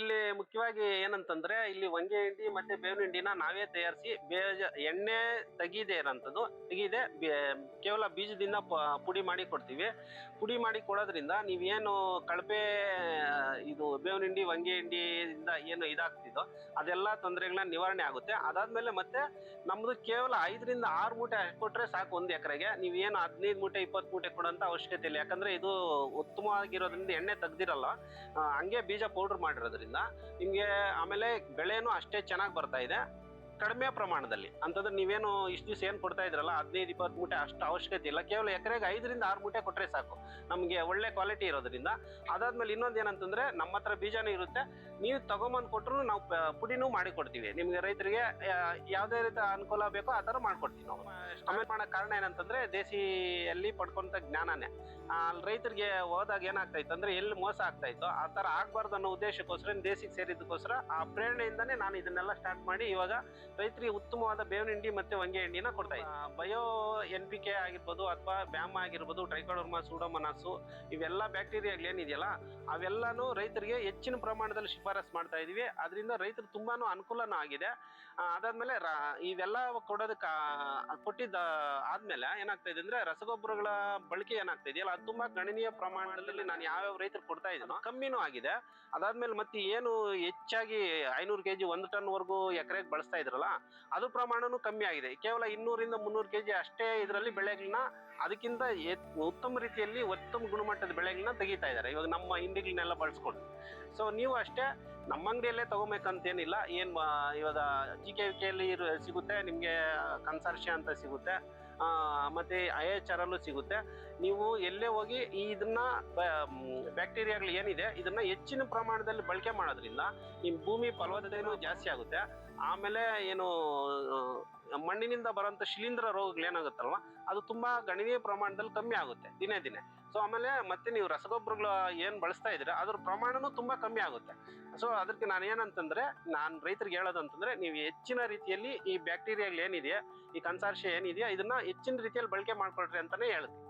ಇಲ್ಲಿ ಮುಖ್ಯವಾಗಿ ಏನಂತಂದ್ರೆ ಇಲ್ಲಿ ಹೊಂಗೆ ಹಿಂಡಿ ಮತ್ತೆ ಬೇವಿನ ಹಿಂಡಿನ ನಾವೇ ತಯಾರಿಸಿ ಎಣ್ಣೆ ತೆಗಿದೆ ಕೇವಲ ಬೀಜದಿಂದ ಪುಡಿ ಮಾಡಿ ಕೊಡ್ತೀವಿ. ಪುಡಿ ಮಾಡಿ ಕೊಡೋದ್ರಿಂದ ನೀವೇನು ಕಳಪೆ ಇದು ಬೇವಿನ ಹಿಂಡಿ ಹೊಂಗೆ ಹಿಂಡಿಯಿಂದ ಏನು ಇದಾಗ್ತಿದೋ ಅದೆಲ್ಲ ತೊಂದರೆಗಳನ್ನ ನಿವಾರಣೆ ಆಗುತ್ತೆ. ಅದಾದ್ಮೇಲೆ ಮತ್ತೆ ನಮ್ದು ಕೇವಲ 5 ರಿಂದ 6 ಮೂಟೆ ಅಷ್ಟು ಕೊಟ್ರೆ ಸಾಕು. 1 ಎಕರೆಗೆ ನೀವೇನು 15 ಮೂಟೆ 20 ಮೂಟೆ ಕೊಡೋಂತ ಅವಶ್ಯಕತೆ ಇಲ್ಲ. ಯಾಕಂದ್ರೆ ಇದು ಉತ್ತಮವಾಗಿರೋದ್ರಿಂದ ಎಣ್ಣೆ ತೆಗ್ದಿರಲ್ಲ, ಹಂಗೆ ಬೀಜ ಪೌಡರ್ ಮಾಡಿರೋದ್ರಿಂದ ನಿಮ್ಗೆ ಆಮೇಲೆ ಬೆಳೆನೂ ಅಷ್ಟೇ ಚೆನ್ನಾಗಿ ಬರ್ತಾ ಇದೆ ಕಡಿಮೆ ಪ್ರಮಾಣದಲ್ಲಿ. ಅಂತಂದ್ರೆ ನೀವೇನು ಇಷ್ಟು ದಿವಸ ಏನ್ ಕೊಡ್ತಾ ಇದ್ರಲ್ಲ 15-20 ಮೂಟೆ ಅಷ್ಟು ಅವಶ್ಯಕತೆ ಇಲ್ಲ. ಕೇವಲ ಎಕರೆಗೆ 5 ರಿಂದ 6 ಮೂಟೆ ಕೊಟ್ರೆ ಸಾಕು, ನಮ್ಗೆ ಒಳ್ಳೆ ಕ್ವಾಲಿಟಿ ಇರೋದ್ರಿಂದ. ಅದಾದ್ಮೇಲೆ ಇನ್ನೊಂದು ಏನಂತಂದ್ರೆ ನಮ್ಮ ಹತ್ರ ಬೀಜನೂ ಇರುತ್ತೆ, ನೀವು ತಗೊಂಬಂದು ಕೊಟ್ಟರು ನಾವು ಪುಡಿನೂ ಮಾಡಿ ಕೊಡ್ತೀವಿ. ನಿಮ್ಗೆ ರೈತರಿಗೆ ಯಾವ್ದೇ ರೀತಿ ಅನುಕೂಲ ಬೇಕೋ ಆ ತರ ಮಾಡ್ಕೊಡ್ತೀವಿ ನಾವು. ಆಮೇಲೆ ಮಾಡೋ ಕಾರಣ ಏನಂತಂದ್ರೆ ದೇಸಿಯಲ್ಲಿ ಪಡ್ಕೊಂತ ಜ್ಞಾನನೇ. ರೈತರಿಗೆ ಹೋದಾಗ ಏನಾಗ್ತಾ ಇತ್ತು ಅಂದ್ರೆ ಎಲ್ಲಿ ಮೋಸ ಆಗ್ತಾ ಇತ್ತು ಆ ತರ ಆಗ್ಬಾರ್ದು ಅನ್ನೋ ಉದ್ದೇಶಕ್ಕೋಸ್ಕರ ದೇಸಿಗೆ ಸೇರಿದಕ್ಕೋಸ್ಕರ ಆ ಪ್ರೇರಣೆಯಿಂದಾನೇ ನಾನು ಇದನ್ನೆಲ್ಲ ಸ್ಟಾರ್ಟ್ ಮಾಡಿ ಇವಾಗ ರೈತರಿಗೆ ಉತ್ತಮವಾದ ಬೇವಿನ ಹಿಂಡಿ ಮತ್ತೆ ಹೊಂಗೆ ಹಿಂಡಿನ ಕೊಡ್ತಾ ಇದ್ದೀವಿ. ಬಯೋ NPK ಆಗಿರ್ಬೋದು ಅಥವಾ ಬ್ಯಾಮ್ ಆಗಿರ್ಬೋದು, ಟ್ರೈಕೋಡರ್ಮಾ, ಸೂಡೋಮೋನಾಸು, ಇವೆಲ್ಲ ಬ್ಯಾಕ್ಟೀರಿಯಾಗಳು ಏನಿದೆಯಲ್ಲ ಅವೆಲ್ಲಾನು ರೈತರಿಗೆ ಹೆಚ್ಚಿನ ಪ್ರಮಾಣದಲ್ಲಿ ಶಿಫಾರಸ್ ಮಾಡ್ತಾ ಇದೀವಿ. ಅದರಿಂದ ರೈತರು ತುಂಬಾನು ಅನುಕೂಲನೂ ಆಗಿದೆ. ಅದಾದ್ಮೇಲೆ ಇವೆಲ್ಲ ಕೊಟ್ಟಿದ್ದ ಆದ್ಮೇಲೆ ಏನಾಗ್ತಾ ಇದೆ ಅಂದ್ರೆ ರಸಗೊಬ್ಬರಗಳ ಬಳಕೆ ಏನಾಗ್ತಾ ಇದೆಯಲ್ಲ ಅದು ತುಂಬಾ ಗಣನೀಯ ಪ್ರಮಾಣದಲ್ಲಿ ನಾನು ಯಾವ್ಯಾವ ರೈತರು ಕೊಡ್ತಾ ಇದ್ದೀನೋ ಕಮ್ಮಿನೂ ಆಗಿದೆ. ಅದಾದ್ಮೇಲೆ ಮತ್ತೆ ಏನು ಹೆಚ್ಚಾಗಿ 500 kg 1 ಟನ್ ವರೆಗೂ ಎಕರೆಗೆ ಬಳಸ್ತಾ ಇದ್ರಲ್ಲ ಅದು ಪ್ರಮಾಣನೂ ಕಮ್ಮಿ ಆಗಿದೆ. ಕೇವಲ 200 ರಿಂದ 300 kg ಅಷ್ಟೇ ಇದರಲ್ಲಿ ಬೆಳೆಗಳನ್ನ ಅದಕ್ಕಿಂತ ಉತ್ತಮ ರೀತಿಯಲ್ಲಿ ಉತ್ತಮ ಗುಣಮಟ್ಟದ ಬೆಳೆಗಳನ್ನ ತೆಗಿತಾ ಇದ್ದಾರೆ ಇವಾಗ ನಮ್ಮ ಹಿಂಡಿಗಳನ್ನೆಲ್ಲ ಬಳಸ್ಕೊಂಡು. ಸೊ ನೀವು ಅಷ್ಟೇ ನಮ್ಮ ಅಂಗಡಿಯಲ್ಲೇ ತಗೋಬೇಕಂತೇನಿಲ್ಲ. ಇವಾಗ GKVKಯಲ್ಲಿ ಸಿಗುತ್ತೆ ನಿಮಗೆ, ಕನ್ಸಾರ್ಷಿಯ ಅಂತ ಸಿಗುತ್ತೆ, ಮತ್ತೆ IHR ಅಲ್ಲೂ ಸಿಗುತ್ತೆ. ನೀವು ಎಲ್ಲೇ ಹೋಗಿ ಇದನ್ನ ಬ್ಯಾಕ್ಟೀರಿಯಾಗಳು ಏನಿದೆ ಇದನ್ನ ಹೆಚ್ಚಿನ ಪ್ರಮಾಣದಲ್ಲಿ ಬಳಕೆ ಮಾಡೋದ್ರಿಂದ ನಿಮ್ಮ ಭೂಮಿ ಫಲವತ್ತತೆನೂ ಜಾಸ್ತಿ ಆಗುತ್ತೆ. ಆಮೇಲೆ ಏನು ಮಣ್ಣಿನಿಂದ ಬರೋಂಥ ಶಿಲೀಂಧ್ರ ರೋಗಗಳು ಏನಾಗುತ್ತಲ್ವ ಅದು ತುಂಬಾ ಗಣನೀಯ ಪ್ರಮಾಣದಲ್ಲಿ ಕಮ್ಮಿ ಆಗುತ್ತೆ ದಿನೇ ದಿನೇ. ಸೊ ಆಮೇಲೆ ಮತ್ತೆ ನೀವು ರಸಗೊಬ್ಬರಗಳು ಏನು ಬಳಸ್ತಾ ಇದ್ರೆ ಅದ್ರ ಪ್ರಮಾಣನೂ ತುಂಬಾ ಕಮ್ಮಿ ಆಗುತ್ತೆ. ಸೊ ಅದಕ್ಕೆ ನಾನು ಏನಂತಂದ್ರೆ ನಾನು ರೈತರಿಗೆ ಹೇಳೋದಂತಂದ್ರೆ ನೀವು ಹೆಚ್ಚಿನ ರೀತಿಯಲ್ಲಿ ಈ ಬ್ಯಾಕ್ಟೀರಿಯಾಗಳು ಏನಿದೆಯಾ, ಈ ಕನ್ಸಾರ್ಷಿಯ ಏನಿದೆಯಾ ಇದನ್ನ ಹೆಚ್ಚಿನ ರೀತಿಯಲ್ಲಿ ಬಳಕೆ ಮಾಡ್ಕೊಳ್ರಿ ಅಂತಾನೆ ಹೇಳ್ತೀನಿ.